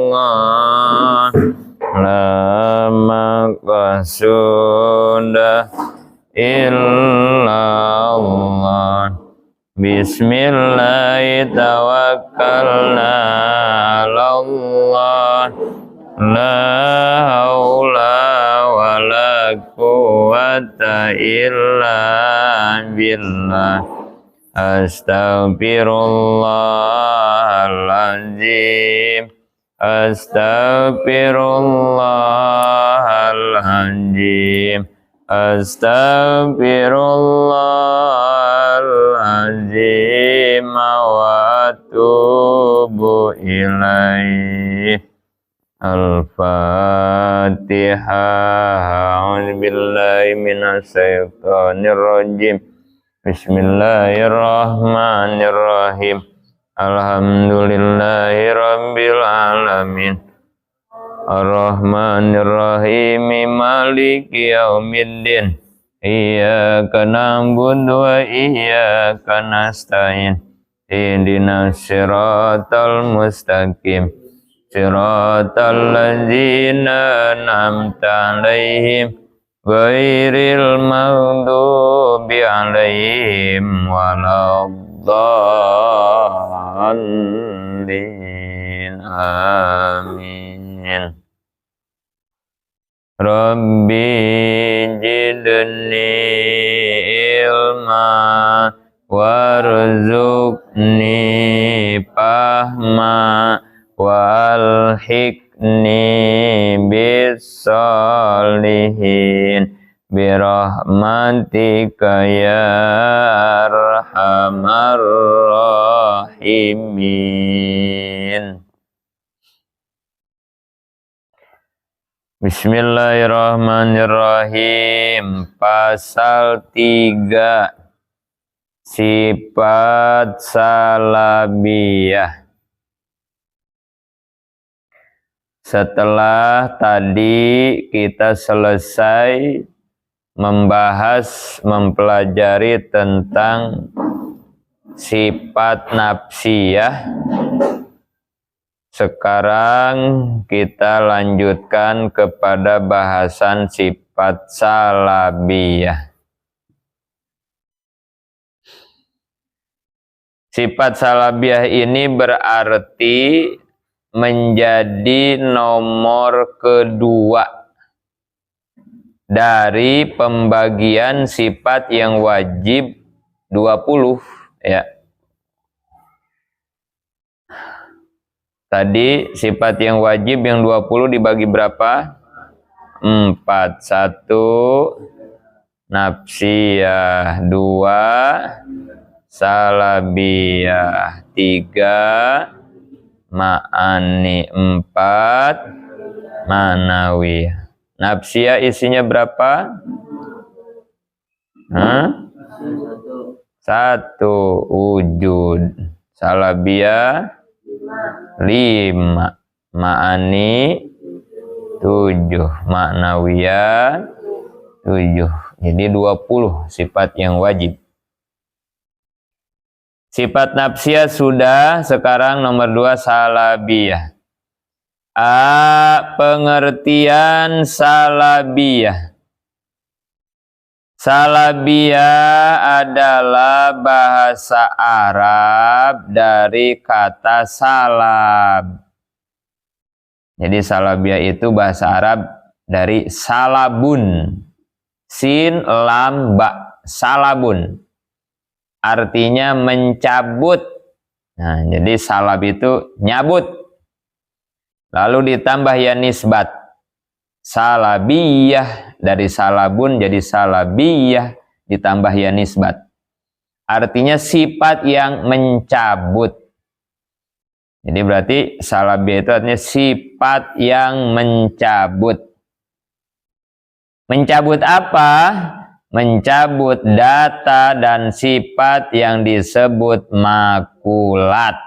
Allah la maqsuda illallah. Bismillah tawakkalna ala Allah la haula wala quwwata illa billah. Astaghfirullahaladzim, astaghfirullahaladzim, astaghfirullahaladzim wa atubu ilaih. Al-Fatihah. A'udzubillahi minasyaitonir rajim. Bismillahirrahmanirrahim. Alhamdulillahi rabbil alamin. Ar-Rahmanir-Rahim. Maliki yaumiddin. Iyyaka na'budu wa iyyaka nasta'in. Ihdinas siratal mustaqim. Siratal ladzina an'amta 'alaihim ghairil maghdubi 'alaihim waladdallin. Amin. Rabbi zidni ilma warzuqni fahma walhiqni bis-sholihin birahmatika ya arhamar rahimin. Bismillahirrahmanirrahim. Pasal 3, sifat salabiyah. Setelah tadi kita selesai mempelajari tentang sifat nafsiyah, sekarang kita lanjutkan kepada bahasan sifat salabiyah. Sifat salabiyah ini berarti menjadi nomor kedua dari pembagian sifat yang wajib 20 ya. Tadi sifat yang wajib yang 20 dibagi berapa? 4. 1 nafsiyah, 2 salabiyah, 3 ma'ani, 4 manawiyah. Nafsiyah isinya berapa? 1 wujud. Salabiyah 5, ma'ani 7, ma'nawiyah 7. Jadi 20 sifat yang wajib. Sifat nafsiyah sudah, sekarang nomor 2 salabiyah. Pengertian salabiyah. Salabiyah adalah bahasa Arab dari kata salab. Jadi salabiyah itu bahasa Arab dari salabun. Sin, lam, ba. Salabun. Artinya mencabut. Nah, jadi salab itu nyabut. Lalu ditambah ya nisbat. Salabiyah, dari salabun jadi salabiyah, ditambah ya nisbat. Artinya sifat yang mencabut. Jadi berarti salabiyah itu artinya sifat yang mencabut. Mencabut apa? Mencabut data dan sifat yang disebut makulat.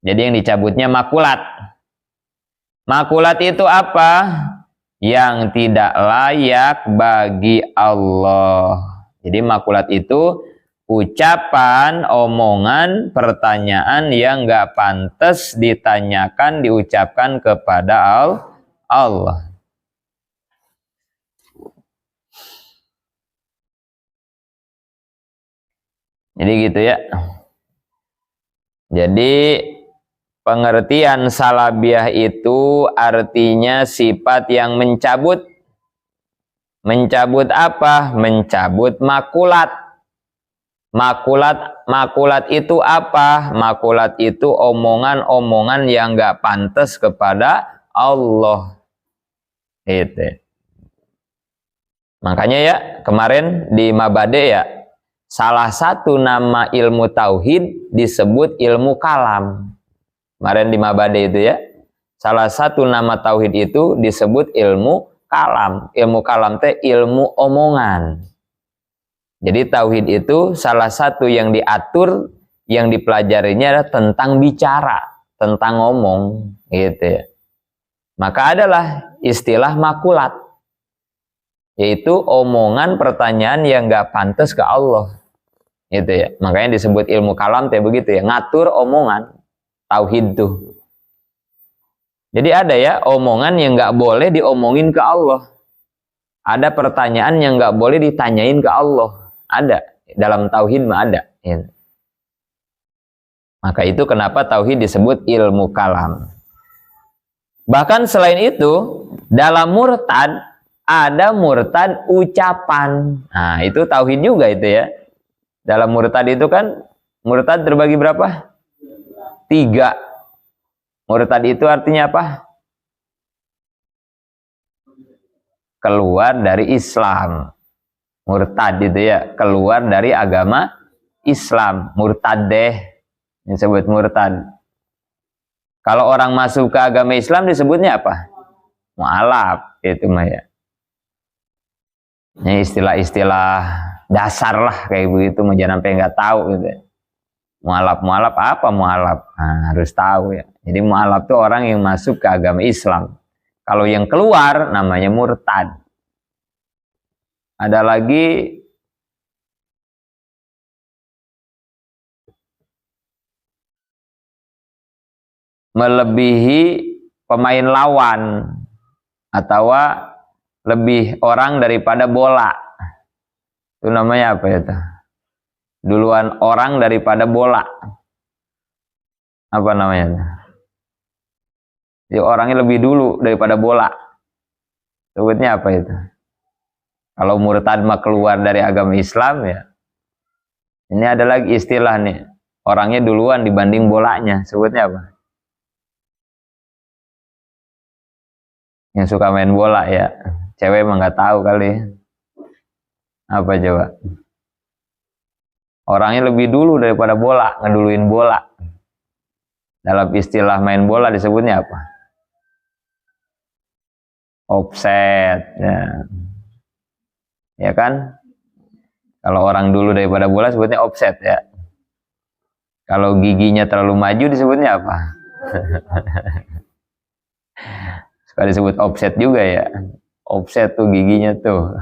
Jadi yang dicabutnya makulat. Makulat itu apa? Yang tidak layak bagi Allah. Jadi makulat itu ucapan, omongan, pertanyaan yang nggak pantas ditanyakan, diucapkan kepada Allah. Jadi gitu ya. Jadi pengertian salabiyah itu artinya sifat yang mencabut. Mencabut apa? Mencabut makulat. Makulat itu apa? Makulat itu omongan-omongan yang nggak pantas kepada Allah. Itu. Makanya ya kemarin di Mabade ya, salah satu nama ilmu tauhid disebut ilmu kalam. Kemarin di Mabade itu ya, salah satu nama tauhid itu disebut ilmu kalam. Ilmu kalam teh ilmu omongan. Jadi tauhid itu salah satu yang diatur, yang dipelajarinya adalah tentang bicara, tentang ngomong, gitu ya. Maka adalah istilah makulat, yaitu omongan pertanyaan yang nggak pantas ke Allah, gitu ya. Makanya disebut ilmu kalam teh begitu ya, ngatur omongan, tauhid tuh. Jadi ada ya omongan yang nggak boleh diomongin ke Allah, ada pertanyaan yang nggak boleh ditanyain ke Allah. Ada, dalam tauhid mah ada. Ya. Maka itu kenapa tauhid disebut ilmu kalam. Bahkan selain itu, dalam murtad, ada murtad ucapan. Nah, itu tauhid juga itu ya. Dalam murtad itu kan, murtad terbagi berapa? 3. Murtad itu artinya apa? Keluar dari Islam. Murtad itu ya, keluar dari agama Islam. Murtad deh, disebut murtad. Kalau orang masuk ke agama Islam disebutnya apa? Mu'alaf, itu mah ya. Ini istilah-istilah dasar lah kayak begitu, mau jangan sampai nggak tahu gitu. Mu'alaf apa mu'alaf? Nah, harus tahu ya. Jadi mu'alaf itu orang yang masuk ke agama Islam. Kalau yang keluar namanya murtad. Ada lagi melebihi pemain lawan atau lebih orang daripada bola. Itu namanya apa itu? Duluan orang daripada bola. Apa namanya? Jadi orangnya lebih dulu daripada bola. Sebutnya apa itu? Kalau murtad mah keluar dari agama Islam ya. Ini ada lagi istilah nih. Orangnya duluan dibanding bolanya. Sebutnya apa? Yang suka main bola ya. Cewek emang nggak tahu kali. Apa coba? Orangnya lebih dulu daripada bola, ngeduluin bola. Dalam istilah main bola disebutnya apa? Offset. Ya kan? Kalau orang dulu daripada bola sebutnya offset ya. Kalau giginya terlalu maju disebutnya apa? Suka disebut offset juga ya. Offset tuh giginya tuh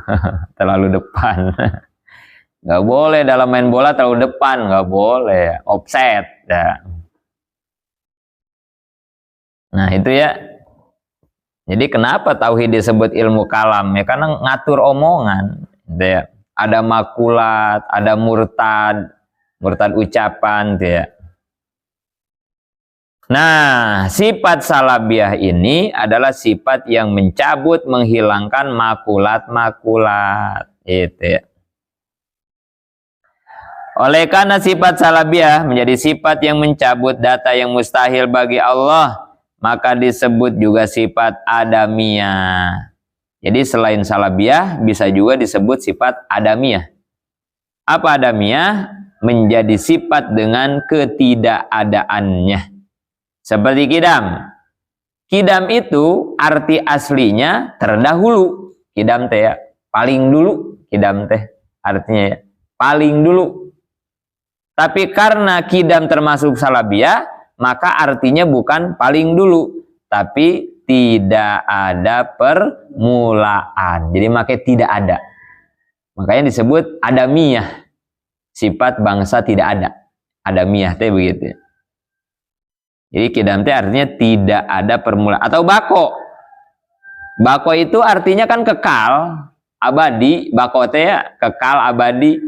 terlalu depan. Nggak boleh dalam main bola terlalu depan, nggak boleh. Offset ya. Nah itu ya. Jadi kenapa tauhid disebut ilmu kalam? Ya karena ngatur omongan. Gitu ya. Ada makulat, ada murtad ucapan. Gitu ya. Nah, sifat salabiyah ini adalah sifat yang mencabut, menghilangkan makulat-makulat. Gitu ya. Oleh karena sifat salabiyah menjadi sifat yang mencabut data yang mustahil bagi Allah, maka disebut juga sifat adamiyah. Jadi selain salabiyah bisa juga disebut sifat adamiyah. Apa adamiyah? Menjadi sifat dengan ketidakadaannya. Seperti kidam. Kidam itu arti aslinya terdahulu. Kidam teh ya, paling dulu. Kidam teh artinya ya, paling dulu. Tapi karena kidam termasuk salabiyah, maka artinya bukan paling dulu, tapi tidak ada permulaan. Jadi makanya tidak ada. Makanya disebut adamiyah. sifat bangsa tidak ada. Adamiyah teh begitu. Jadi kidam teh artinya tidak ada permulaan. Atau bako. Bako itu artinya kan kekal, abadi. Bako teh ya, kekal, abadi.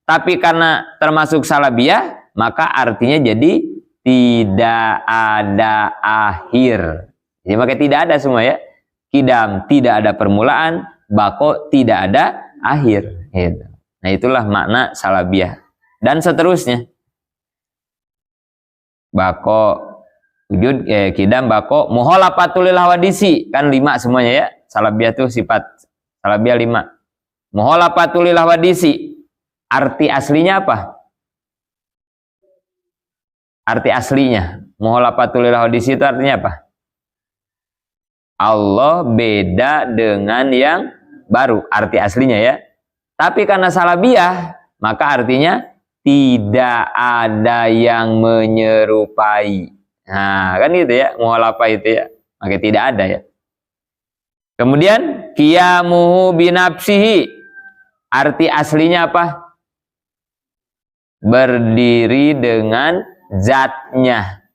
Tapi karena termasuk salabiyah, maka artinya jadi tidak ada akhir. Jadi maka tidak ada semua ya. Kidam tidak ada permulaan, bako tidak ada akhir. Gitu. Nah itulah makna salabiyah. Dan seterusnya. Bako, wujud, kidam, bako, muholafatul hawadisi. Kan 5 semuanya ya. Salabiyah itu sifat. Salabiyah 5. Muholafatul hawadisi. Arti aslinya apa? Arti aslinya. Muholafatul hawadisi itu artinya apa? Allah beda dengan yang baru, arti aslinya ya. Tapi karena salabiyah, maka artinya tidak ada yang menyerupai. Nah, kan gitu ya, muhalafah itu ya. Maka tidak ada ya. Kemudian qiyamuhu binafsihi. Arti aslinya apa? Berdiri dengan zatnya.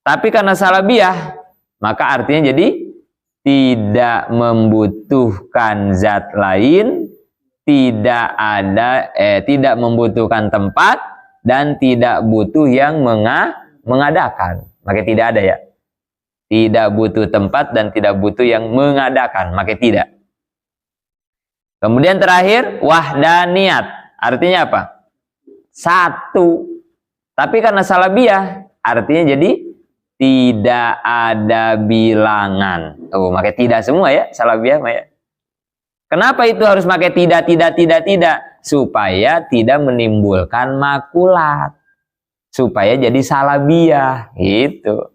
Tapi karena salabiyah, maka artinya jadi tidak membutuhkan zat lain, tidak membutuhkan tempat, dan tidak butuh yang mengadakan. Maka tidak ada ya. Tidak butuh tempat dan tidak butuh yang mengadakan. Maka tidak. Kemudian terakhir wahdaniyat. Artinya apa? Satu. Tapi karena salabiyah, artinya jadi tidak ada bilangan. Oh, maka tidak semua ya, salabiyah ya. Kenapa itu harus pakai tidak? Supaya tidak menimbulkan makulat. Supaya jadi salabiyah, gitu.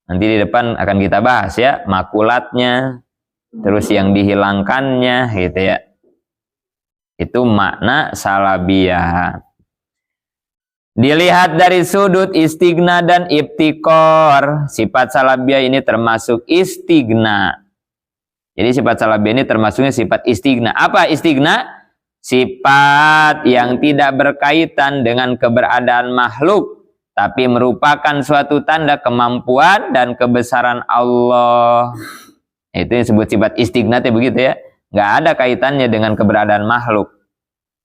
Nanti di depan akan kita bahas ya, makulatnya, terus yang dihilangkannya, gitu ya. Itu makna salabiyah. Dilihat dari sudut istigna dan ibtikor, sifat salabiyah ini termasuk istigna. Jadi sifat salabiyah ini termasuknya sifat istigna. Apa istigna? Sifat yang tidak berkaitan dengan keberadaan makhluk, tapi merupakan suatu tanda kemampuan dan kebesaran Allah. Itu yang disebut sifat istigna, begitu ya. Nggak ada kaitannya dengan keberadaan makhluk.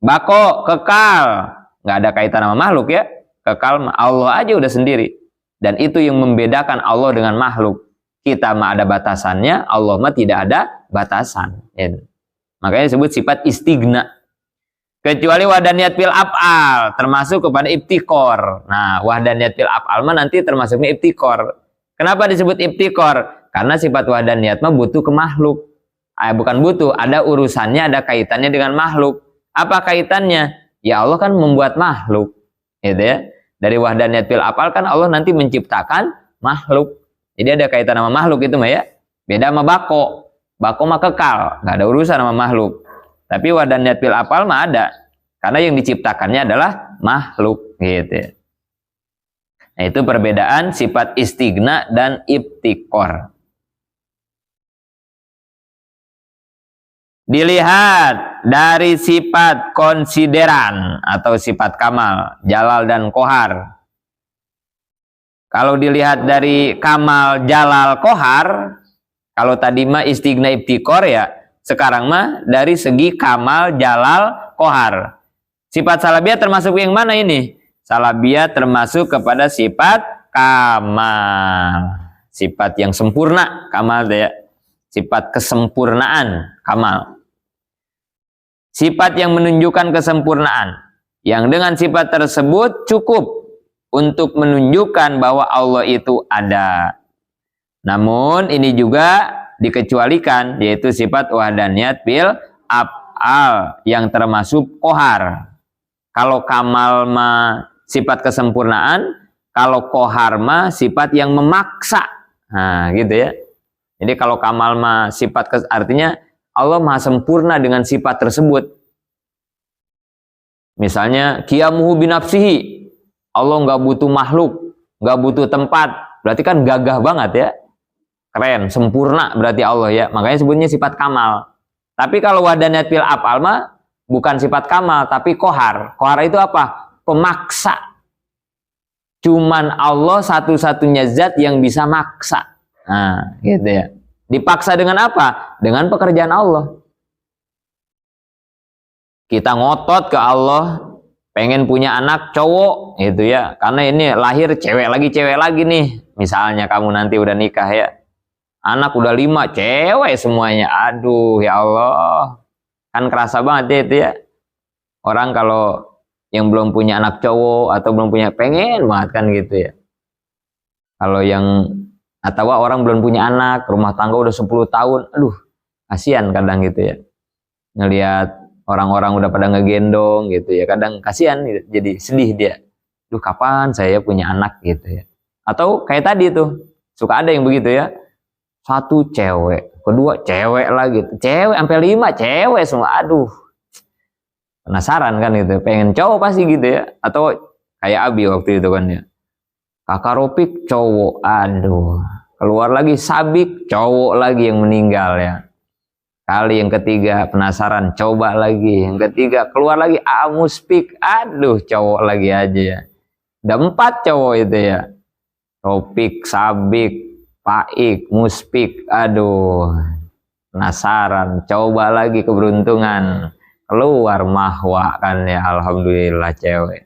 Bako, kekal. Nggak ada kaitan sama makhluk ya. Kekal Allah aja udah sendiri. Dan itu yang membedakan Allah dengan makhluk. Kita mah ada batasannya, Allah mah tidak ada batasan. Ya. Makanya disebut sifat istigna. Kecuali wahdaniyat fil af'al, termasuk kepada ibtikor. Nah, wahdaniyat fil af'al mah nanti termasuknya ibtikor. Kenapa disebut ibtikor? Karena sifat wahdaniyat mah butuh ke makhluk. Bukan butuh, ada urusannya, ada kaitannya dengan makhluk. Apa kaitannya? Ya Allah kan membuat makhluk, gitu ya. Dari wahdaniyat fil af'al kan Allah nanti menciptakan makhluk. Jadi ada kaitan sama makhluk itu mah ya. Beda sama bako. Bako mah kekal, nggak ada urusan sama makhluk. Tapi wahdaniyat fil af'al mah ada. Karena yang diciptakannya adalah makhluk, gitu ya. Nah, itu perbedaan sifat istigna dan ibtikor. Dilihat dari sifat konsideran atau sifat kamal, jalal dan kohar. Kalau dilihat dari kamal, jalal, kohar, kalau tadi mah istigna ibtikor ya, sekarang mah dari segi kamal, jalal, kohar. Sifat salabiyah termasuk yang mana ini? Salabiyah termasuk kepada sifat kamal. Sifat yang sempurna, kamal ya. Sifat kesempurnaan, kamal. Sifat yang menunjukkan kesempurnaan. Yang dengan sifat tersebut cukup untuk menunjukkan bahwa Allah itu ada. Namun ini juga dikecualikan, yaitu sifat wahdaniyat fil af'al yang termasuk kohar. Kalau kamal mah sifat kesempurnaan, kalau kohar mah sifat yang memaksa. Nah, gitu ya. Jadi kalau kamal mah sifat artinya Allah maha sempurna dengan sifat tersebut. Misalnya qiyamuhu binafsihi. Allah nggak butuh makhluk, nggak butuh tempat. Berarti kan gagah banget ya. Keren, sempurna berarti Allah ya. Makanya sebutnya sifat kamal. Tapi kalau wahdaniyat fil af'al mah bukan sifat kamal, tapi kohar. Kohar itu apa? Pemaksa. Cuman Allah satu-satunya zat yang bisa maksa. Nah, gitu ya. Dipaksa dengan apa? Dengan pekerjaan Allah. Kita ngotot ke Allah, pengen punya anak cowok, gitu ya. Karena ini lahir cewek lagi nih. Misalnya kamu nanti udah nikah ya. Anak udah 5, cewek semuanya. Aduh, ya Allah. Kan kerasa banget ya itu ya. Orang kalau yang belum punya anak cowok atau belum punya, pengen banget kan gitu ya. Kalau yang, atau orang belum punya anak, rumah tangga udah 10 tahun, aduh, kasihan kadang gitu ya. Ngelihat orang-orang udah pada ngegendong gitu ya, kadang kasihan gitu. Jadi sedih dia. Duh, kapan saya punya anak gitu ya. Atau kayak tadi tuh, suka ada yang begitu ya. 1 cewek, kedua cewek lagi, cewek sampai 5 cewek semua. Aduh, penasaran kan gitu, pengen cowok pasti gitu ya. Atau kayak Abi waktu itu kan ya, kakak Ropik cowok, aduh, keluar lagi Sabik cowok lagi yang meninggal ya. Kali yang ketiga penasaran, coba lagi, yang ketiga keluar lagi Amuspik, aduh cowok lagi aja ya. Udah 4 cowok itu ya, Ropik, Sabik, Paik, Muspik, aduh, penasaran, coba lagi keberuntungan, keluar Mahwa kan ya, alhamdulillah cewek.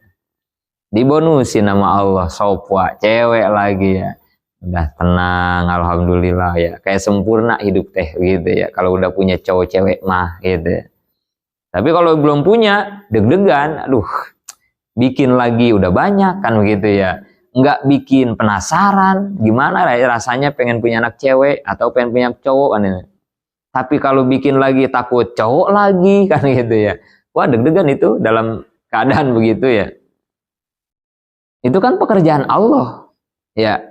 Dibonusin nama Allah, Sopwa, cewek lagi ya. Udah tenang, alhamdulillah ya. Kayak sempurna hidup teh gitu ya. Kalau udah punya cowok cewek mah gitu ya. Tapi kalau belum punya, deg-degan, aduh, bikin lagi udah banyak kan begitu ya. Nggak bikin penasaran, gimana rasanya pengen punya anak cewek atau pengen punya cowok kan ini. Tapi kalau bikin lagi takut cowok lagi kan gitu ya. Wah, deg-degan itu dalam keadaan begitu ya. Itu kan pekerjaan Allah ya.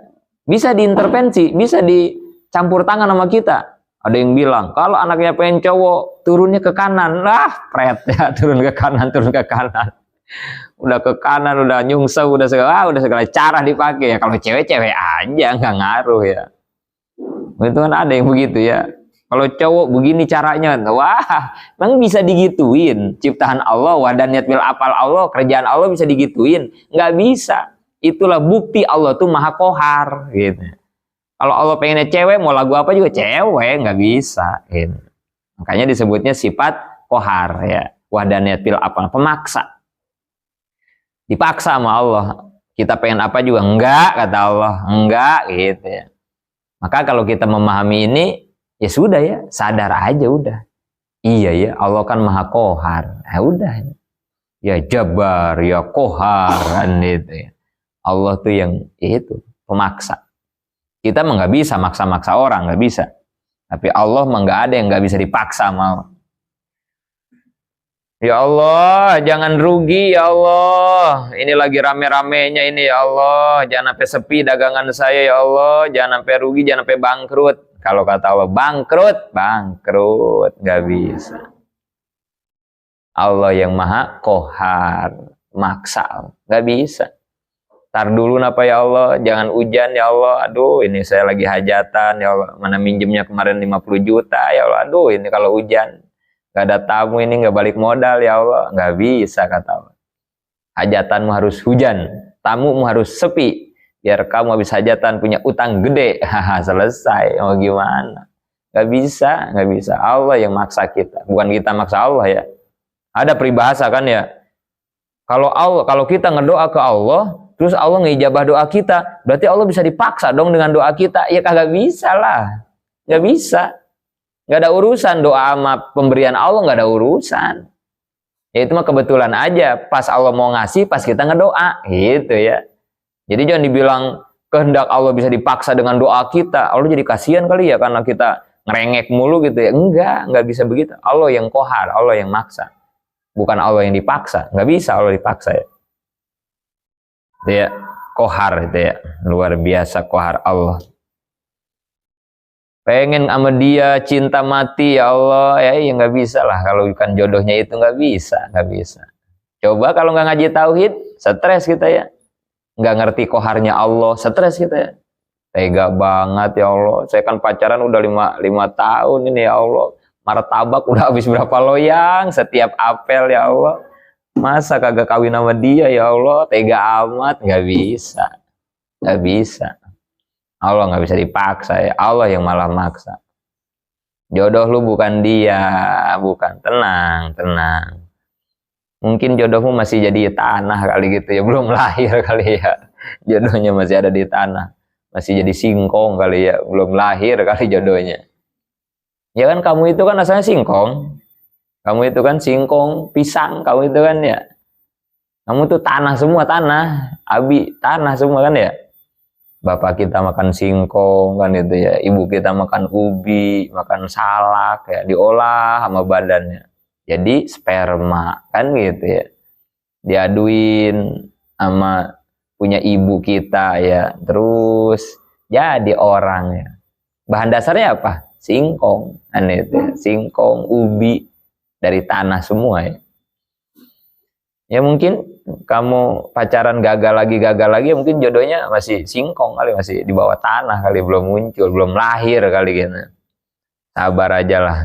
Bisa diintervensi, bisa dicampur tangan sama kita. Ada yang bilang kalau anaknya pengen cowok, turunnya ke kanan. Lah, pret ya, turun ke kanan. Udah ke kanan, udah nyungsep, udah segala cara dipakai ya. Kalau cewek-cewek aja, nggak ngaruh ya. Itu kan ada yang begitu ya. Kalau cowok begini caranya, wah, memang bisa digituin. Ciptaan Allah, wadaniyat bil apal Allah, kerjaan Allah bisa digituin? Nggak bisa. Itulah bukti Allah tuh maha kohar gitu. Kalau Allah pengennya cewek, mau lagu apa juga cewek, nggak bisa gitu. Makanya disebutnya sifat kohar ya, wadaniyat bil apal, pemaksa. Dipaksa sama Allah. Kita pengen apa juga enggak, kata Allah, enggak gitu ya. Maka kalau kita memahami ini, ya sudah ya, sadar aja udah. Iya ya, Allah kan maha kohar. Ya udah. Ya jabar, ya kohar kan itu ya. Allah tuh yang itu pemaksa. Kita mah nggak bisa maksa-maksa orang, nggak bisa. Tapi Allah mah nggak ada yang nggak bisa dipaksa mau. Ya Allah, jangan rugi ya Allah. Ini lagi rame-ramenya ini ya Allah. Jangan sampai sepi dagangan saya ya Allah. Jangan sampai rugi, jangan sampai bangkrut. Kalau kata Allah bangkrut, nggak bisa. Allah yang maha kohar, maksa, nggak bisa. Tar dulu napa ya Allah, jangan hujan ya Allah. Aduh, ini saya lagi hajatan ya Allah. Mana minjemnya kemarin 50 juta ya Allah. Aduh, ini kalau hujan nggak ada tamu ini nggak balik modal ya Allah. Nggak bisa kata Allah. Hajatanmu harus hujan, tamumu harus sepi. Biar kamu habis hajatan punya utang gede. Selesai, mau gimana? Nggak bisa. Allah yang maksa kita, bukan kita maksa Allah ya. Ada peribahasa kan ya. Kalau kita ngedoa ke Allah, terus Allah ngijabah doa kita, berarti Allah bisa dipaksa dong dengan doa kita. Ya kagak bisa lah. Nggak bisa. Nggak ada urusan doa sama pemberian Allah, nggak ada urusan. Ya itu mah kebetulan aja. Pas Allah mau ngasih, pas kita ngedoa. Gitu ya. Jadi jangan dibilang kehendak Allah bisa dipaksa dengan doa kita. Allah jadi kasihan kali ya karena kita ngerengek mulu gitu ya. Nggak bisa begitu. Allah yang kohar, Allah yang maksa. Bukan Allah yang dipaksa. Nggak bisa Allah dipaksa ya. Itu ya, kohar itu ya, luar biasa kohar Allah. Pengen sama dia cinta mati ya Allah ya nggak bisa lah, kalau bukan jodohnya itu nggak bisa. Coba kalau nggak ngaji tauhid, stres kita ya, nggak ngerti koharnya Allah, stres kita ya. Tega banget ya Allah, saya kan pacaran udah 5 tahun ini ya Allah, martabak udah habis berapa loyang setiap apel, ya Allah. Masa kagak kawin sama dia, ya Allah, tega amat. Nggak bisa, nggak bisa. Allah nggak bisa dipaksa, ya Allah yang malah maksa. Jodoh lu bukan dia, bukan. Tenang, tenang. Mungkin jodohmu masih jadi tanah kali gitu ya, belum lahir kali ya. Jodohnya masih ada di tanah, masih jadi singkong kali ya, belum lahir kali jodohnya. Ya kan kamu itu kan asalnya singkong, kamu itu kan singkong, pisang, kamu itu kan ya. Kamu tuh tanah semua, tanah, abi, tanah semua kan ya. Bapak kita makan singkong kan itu ya, ibu kita makan ubi, makan salak ya, diolah sama badannya. Jadi sperma kan gitu ya. Diaduin sama punya ibu kita ya, terus jadi orang ya. Bahan dasarnya apa? Singkong, kan itu ya. Singkong, ubi, dari tanah semua ya. Ya mungkin kamu pacaran gagal lagi, mungkin jodohnya masih singkong kali, masih di bawah tanah kali, belum muncul, belum lahir kali gitu. Sabar aja lah.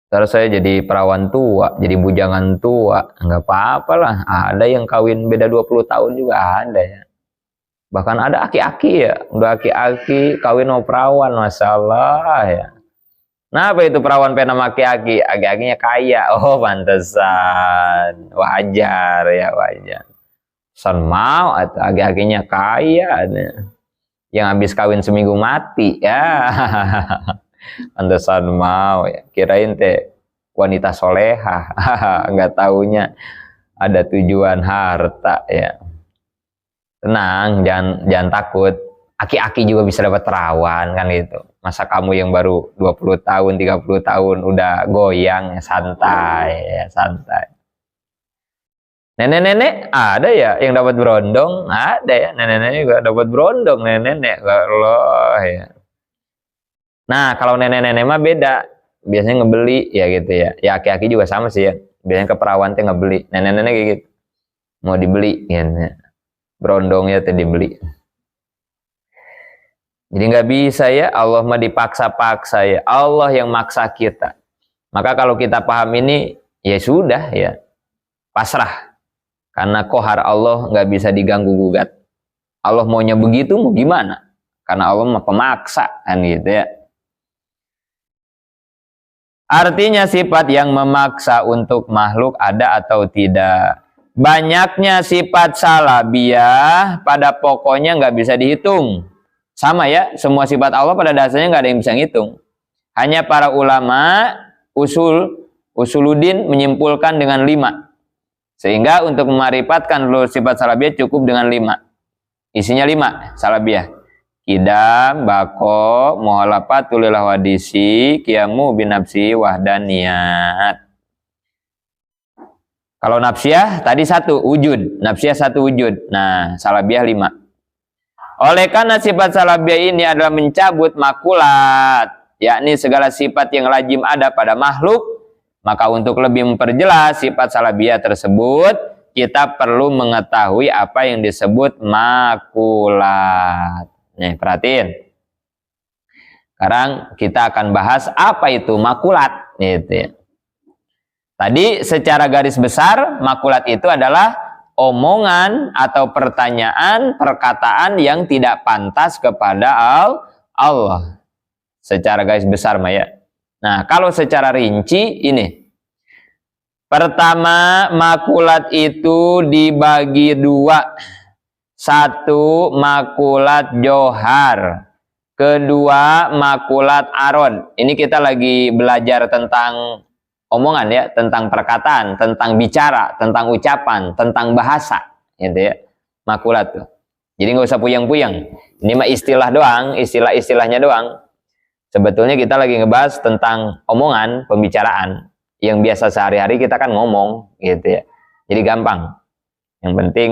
Terus saya jadi perawan tua, jadi bujangan tua, nggak apa-apa lah. Ada yang kawin beda 20 tahun juga ada ya. Bahkan ada aki-aki ya, udah aki-aki kawin mau perawan, masalah ya. Nah apa itu perawan pena aki-aki? Aki-akinya kaya, oh pantesan, wajar ya, wajar. San mau atau aki-akinya kaya, yang habis kawin seminggu mati ya. Pantesan mau ya, kirain teh wanita soleha, nggak taunya ada tujuan harta ya. Tenang, jangan takut. Aki-aki juga bisa dapat perawan kan gitu. Masa kamu yang baru 20 tahun, 30 tahun udah goyang ya, santai ya, santai. Nenek-nenek ada ya yang dapat berondong, ada ya. Nenek-nenek juga dapat berondong, nenek-nenek Allah ya. Nah, kalau nenek-nenek mah beda. Biasanya ngebeli ya gitu ya. Ya aki-aki juga sama sih ya. Biasanya ke perawan teh ngebeli. Nenek-nenek kayak gitu. Mau dibeli ya. Berondongnya teh dibeli. Jadi nggak bisa ya, Allah mah dipaksa-paksa ya. Allah yang maksa kita. Maka kalau kita paham ini, ya sudah ya. Pasrah. Karena kohar Allah nggak bisa diganggu gugat. Allah maunya begitu, mau gimana? Karena Allah mah pemaksa kan gitu ya. Artinya sifat yang memaksa untuk makhluk ada atau tidak. Banyaknya sifat salabiyah pada pokoknya nggak bisa dihitung. Sama ya, semua sifat Allah pada dasarnya nggak ada yang bisa ngitung. Hanya para ulama usuluddin menyimpulkan dengan 5. Sehingga untuk memarifatkan seluruh sifat salabiyah cukup dengan 5. Isinya 5 salabiyah. Qidam, bako, muhalafatul lil hawadisi, qiyamu binafsi wahdaniyat. Kalau nafsiyah tadi 1 wujud, nafsiyah 1 wujud. Nah, salabiyah 5. Oleh karena sifat salabiyah ini adalah mencabut makulat, yakni segala sifat yang lazim ada pada makhluk, maka untuk lebih memperjelas sifat salabiyah tersebut, kita perlu mengetahui apa yang disebut makulat. Nih, perhatiin. Sekarang kita akan bahas apa itu makulat, gitu ya. Tadi secara garis besar, makulat itu adalah omongan atau pertanyaan, perkataan yang tidak pantas kepada Allah. Secara garis besar, Maya. Nah, kalau secara rinci, ini. Pertama, makulat itu dibagi 2. 1, makulat johar. Kedua, makulat arod. Ini kita lagi belajar tentang omongan ya, tentang perkataan, tentang bicara, tentang ucapan, tentang bahasa, gitu ya. Makulat tuh. Jadi nggak usah puyeng-puyeng. Ini mah istilah doang, istilah-istilahnya doang. Sebetulnya kita lagi ngebahas tentang omongan, pembicaraan yang biasa sehari-hari kita kan ngomong, gitu ya. Jadi gampang. Yang penting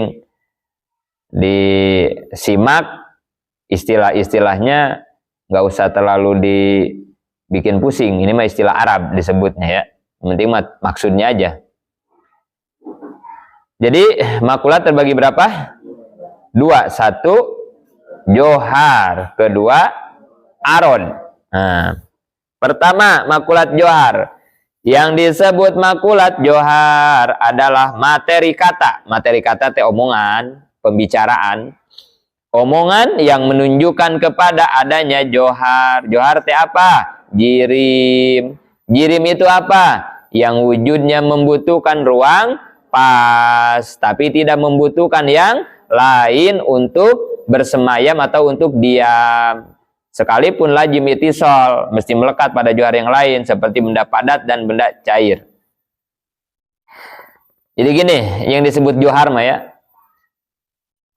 disimak istilah-istilahnya, nggak usah terlalu dibikin pusing. Ini mah istilah Arab disebutnya ya. Yang penting maksudnya aja. Jadi makulat terbagi berapa? 2. 1 johar, kedua arod. Nah, Pertama, makulat johar. Yang disebut makulat johar adalah materi kata. Materi kata teh omongan, pembicaraan. Omongan yang menunjukkan kepada adanya johar. Johar teh apa? Jirim. Jirim itu apa? Yang wujudnya membutuhkan ruang pas, tapi tidak membutuhkan yang lain untuk bersemayam atau untuk diam. Sekalipun lajim itisol, mesti melekat pada johar yang lain, seperti benda padat dan benda cair. Jadi gini, yang disebut johar mah ya,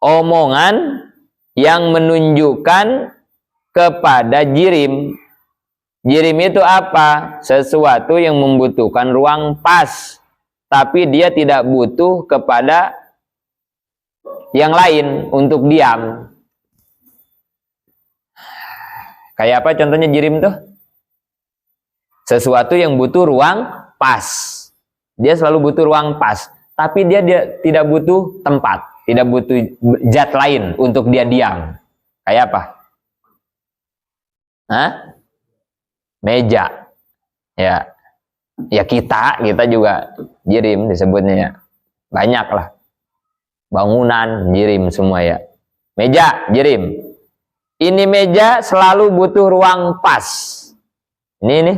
omongan yang menunjukkan kepada jirim. Jirim itu apa? Sesuatu yang membutuhkan ruang pas, tapi dia tidak butuh kepada yang lain untuk diam. Kayak apa contohnya jirim tuh? Sesuatu yang butuh ruang pas. Dia selalu butuh ruang pas, tapi dia tidak butuh tempat, tidak butuh zat lain untuk dia diam. Kayak apa? Hah? Meja. Ya. Ya kita juga jirim disebutnya ya. Banyak lah. Bangunan jirim semua ya. Meja jirim. Ini meja selalu butuh ruang pas. Ini nih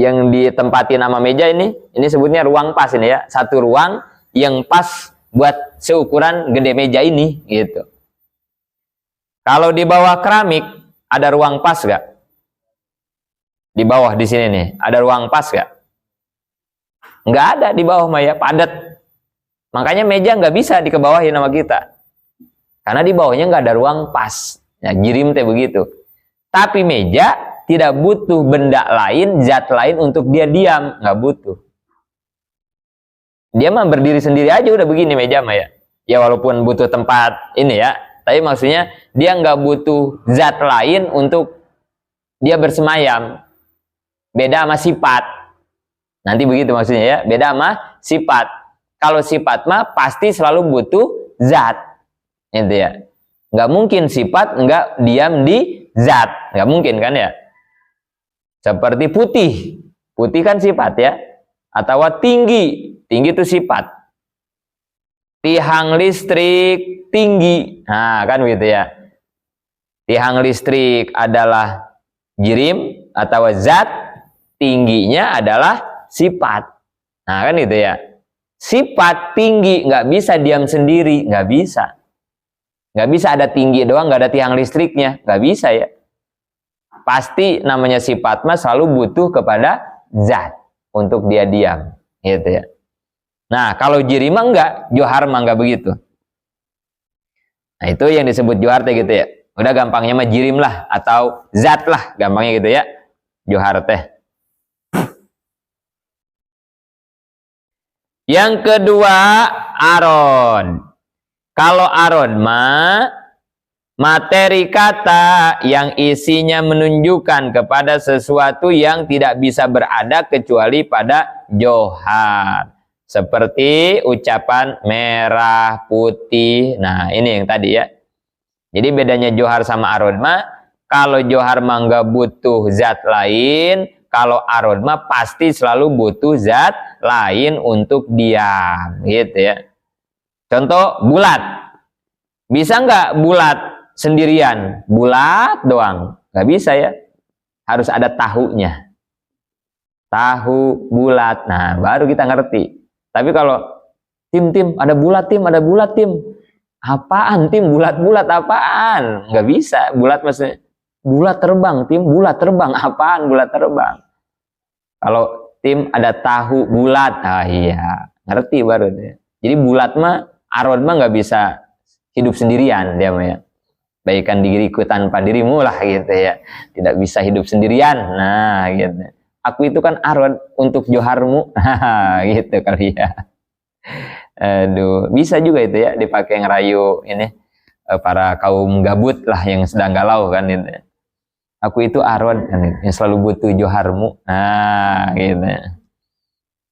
yang ditempatin nama meja ini sebutnya ruang pas ini ya. Satu ruang yang pas buat seukuran gede meja ini gitu. Kalau di bawah keramik ada ruang pas gak? Di bawah di sini nih ada ruang pas gak? Nggak ada di bawah mah ya, padat. Makanya meja nggak bisa dikebawahin sama kita. Karena di bawahnya nggak ada ruang pas. Ya, jirim teh begitu. Tapi meja tidak butuh benda lain, zat lain untuk dia diam, nggak butuh. Dia mah berdiri sendiri aja udah begini meja mah ya. Ya walaupun butuh tempat ini ya, tapi maksudnya dia nggak butuh zat lain untuk dia bersemayam. Beda sama sifat. Nanti begitu maksudnya ya, beda sama sifat. Kalau sifat mah pasti selalu butuh zat. Itu ya. Nggak mungkin sifat nggak diam di zat, nggak mungkin kan ya. Seperti putih, putih kan sifat ya. Atau tinggi, tinggi itu sifat. Tiang listrik tinggi, nah kan begitu ya. Tiang listrik adalah jirim atau zat, tingginya adalah sifat. Nah kan gitu ya. Sifat tinggi nggak bisa diam sendiri, nggak bisa. Nggak bisa ada tinggi doang, nggak ada tiang listriknya. Nggak bisa ya. Pasti namanya sifat mah selalu butuh kepada zat untuk dia diam. Gitu ya. Nah kalau jirim mah enggak, johar mah enggak begitu. Nah itu yang disebut johar teh gitu ya. Udah gampangnya mah jirim lah atau zat lah. Gampangnya gitu ya. Johar teh. Yang kedua, aron. Kalau aron mah materi kata yang isinya menunjukkan kepada sesuatu yang tidak bisa berada kecuali pada johar. Seperti ucapan merah, putih. Nah ini yang tadi ya. Jadi bedanya johar sama aron mah, kalau johar mah nggak butuh zat lain, kalau aron mah pasti selalu butuh zat lain untuk diam. Gitu ya. Contoh bulat, bisa nggak bulat sendirian? Bulat doang, nggak bisa ya. Harus ada tahunya. Tahu bulat, nah baru kita ngerti. Tapi kalau tim ada bulat tim, apaan tim bulat apaan? Nggak bisa. Bulat maksudnya bulat terbang tim, bulat terbang apaan bulat terbang? Kalau tim ada tahu bulat, ah iya ngerti baru deh. Jadi bulat mah aron mah nggak bisa hidup sendirian dia mah ya. Baikkan diriku tanpa dirimu lah gitu ya. Tidak bisa hidup sendirian. Nah gitu. Aku itu kan aron untuk joharmu. Gitu kali ya. Aduh, bisa juga itu ya dipakai ngerayu ini para kaum gabut lah yang sedang galau kan gitu. Aku itu aron yang selalu butuh joharmu. Nah gitu.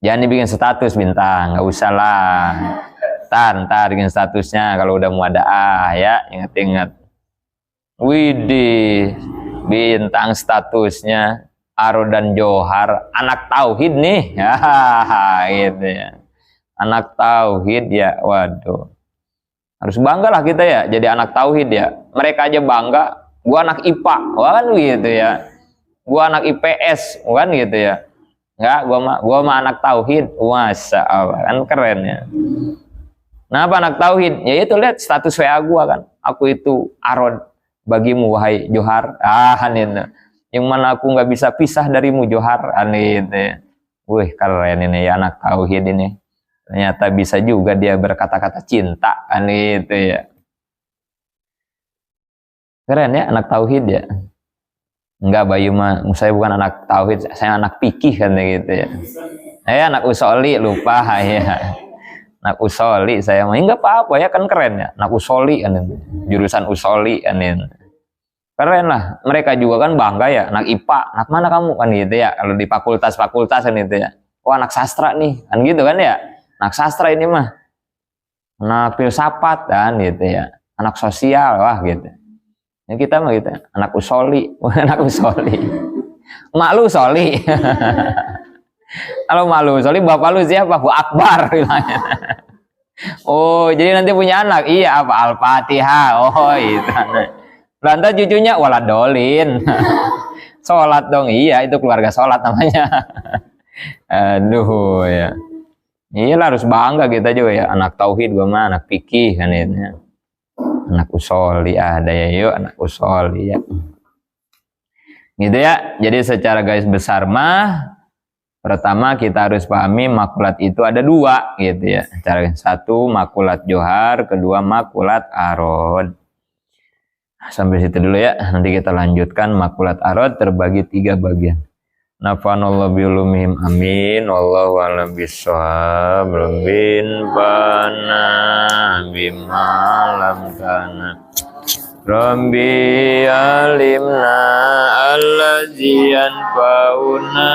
Jangan dibikin status bintang, nggak usah lah. Ntar bikin statusnya kalau udah muadaah ya, ingat-ingat. Widih, bintang statusnya arod dan johar, anak tauhid nih. Ya, gitu ya. Anak tauhid ya, waduh. Harus bangga lah kita ya, jadi anak tauhid ya. Mereka aja bangga, gua anak IPA, kan gitu ya. Gua anak IPS, kan gitu ya. Enggak, gua mah anak tauhid. Masya Allah, kan keren ya. Nah, apa anak tauhid? Ya itu lihat status WA gua kan. Aku itu arod bagimu wahai Johar. Itu. Yang mana aku nggak bisa pisah darimu Johar. Itu ya. Wih, keren ini ya anak tauhid ini. Ternyata bisa juga dia berkata-kata cinta. Itu ya. Keren ya anak tauhid ya. Enggak, Bayu mah saya bukan anak tauhid, saya anak pikih kan gitu ya. Anak usoli lupa ya. Anak usoli saya mah enggak apa-apa ya, kan keren ya. Anak usoli kan jurusan usoli kan ini. Keren lah. Mereka juga kan bangga ya, anak IPA. Anak mana kamu kan gitu ya. Kalau di fakultas-fakultas kan gitu ya. Oh, anak sastra nih. Kan gitu kan ya. Anak sastra ini mah. Anak filsafat kan gitu ya. Anak sosial wah gitu. Ya kita mah gitu, anak usoli, anak usoli. Mak lu soli. Kalau mak lu soli, bapak lu siapa? Bu Akbar bilangnya. Oh, jadi nanti punya anak. Iya, apa Al-Fatihah. Oh, itu. Lantas cucunya waladolin. Sholat dong. Iya, itu keluarga sholat namanya. Aduh ya. Iyalah harus bangga kita juga ya, anak tauhid gua mah anak fikih kan itu. Anak usoli ada ya, yuk anak usoli ya. Gitu ya. Jadi secara garis besar mah, pertama kita harus pahami makulat itu ada dua gitu ya. Satu makulat johar, kedua makulat arod. Sampai situ dulu ya. Nanti kita lanjutkan makulat arod terbagi 3 bagian. Nafanallahu biulumihim amin. Wallahu a'lam bishawab. Rabbin bana bima lam kana. Rabbi alimna allazi yanfa'una.